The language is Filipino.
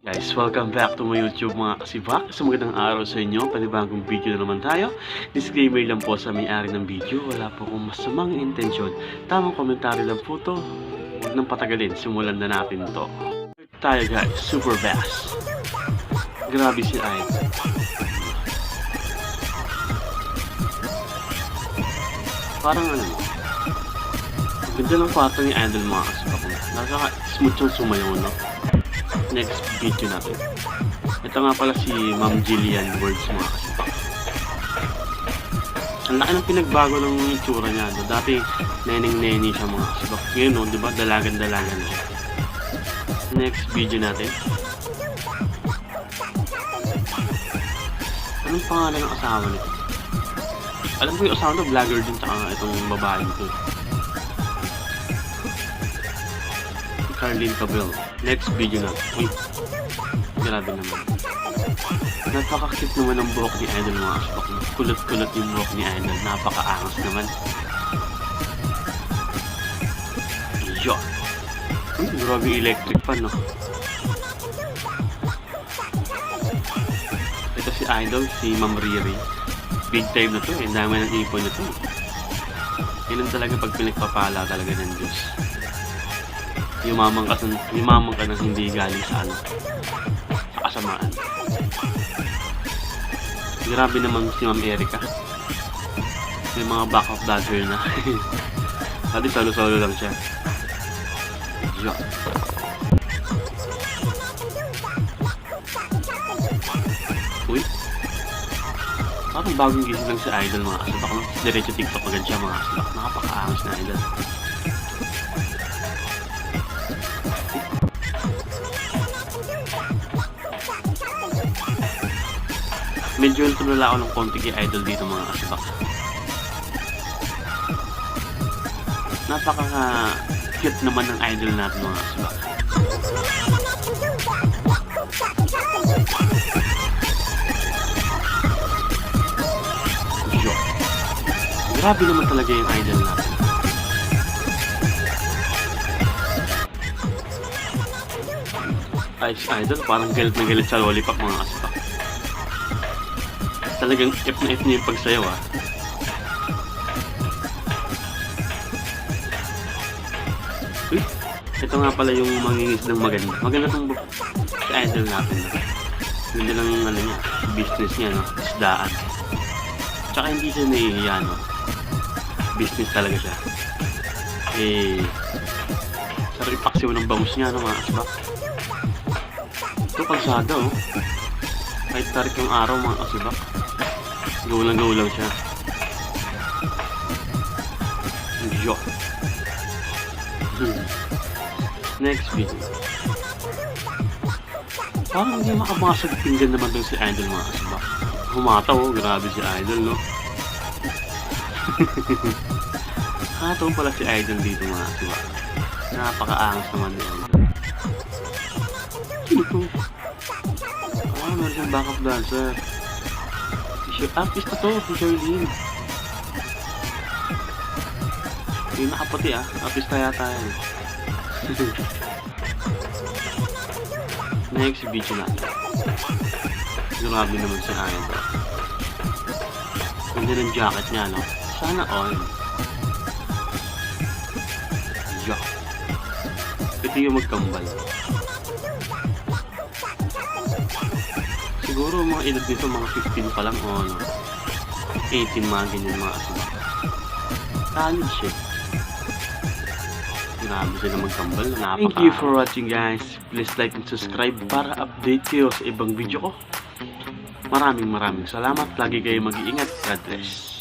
Guys, welcome back to my YouTube mga kasibak. Sa magandang araw sa inyo, panibagong video na naman tayo. Disclaimer lang po sa may-ari ng video, wala po akong masamang intensyon. Tamang komentaryo lang po to. Huwag nang patagalin, simulan na natin to. Tayo guys, Super Bass. Grabe si Ayn. Parang ano, ganda ng kwarto ni Idol mga kasibak. Nakaka-smooth yung sumayaw, no? Next video natin. Ito nga pala si Ma'am Jillian Words mga kasipak. Ang laki ng pinagbago ng itsura niya. No? Dati neneng-neni siya mga kasipak. Ngayon no, diba dalagan-dalagan siya. Next video natin. Anong pangalan ng asawa nito? Alam ko yung asawa nito, vlogger din tsaka itong babae nito. Carlene Cabello. Next video na. Uy, grabe naman. Napaka-cute naman ang buhok ni Idol mga kasibak. Kulot-kulot yung buhok ni Idol. Napaka-angas naman. Yun. Uy, grabe electric fan, no? Ito si Idol, si Ma'am Riri. Big time na to eh. Dami ng ipon na to. Yan talaga pag pinagpapala talaga ng Diyos. Yumaman ka na hindi galing sa ano, sa kasamaan. Grabe naman si Ma'am Erica. May mga backup dancer na. Dati solo-solo lang siya. Yo. Uy. Parang bagong gising lang si Idol mga kasibak. Diretso TikTok agad siya mga kasibak. Nakapaka-angas na Idol. Medyo tulala ako ng konti kay Idol dito mga kasibak. Napaka-cute naman ng Idol natin mga kasibak. Yo. Grabe naman talaga yung Idol natin. Ay, si Idol parang galit na galit sa lollipop mga kasibak. Talagang F na F niya yung pagsayaw ah. Uy, ito nga pala yung mangingis ng maganda. Maganda itong si Idol natin. Ganda lang ano niya, business niya no, isdaan. Tsaka hindi siya nahihiya no. Business talaga siya. Eh, sarap ipaksiw ng bangus niya no mga kasibak. Ito kalsada oh. Kahit tarik yung araw mga kasibak. Gawlang-gawlang siya. Yo. Next video. Parang hindi makabasag pinggan naman dun si Idol mga kasibak. Humataw oh, grabe si Idol no. Hataw pala si Idol dito mga kasibak. Napaka-angas naman ni Idol. Sino to? Meron siyang backup dancer. Artist na to, si Charlene. Yung nakaputi ah, artista yata yan. Next video natin. Grabe naman si Idol. Ganda ng jacket niya no. Sana all. Yo. Ito yung magkambal. Siguro mga edad dito mga 15 pa lang o ano, 18 mga ganyan mga kasibak. Talent siya. Grabe sila magkambal. Thank you for watching guys. Please like and subscribe para update kayo sa ibang video ko. Maraming salamat. Lagi kayo mag-iingat. God bless.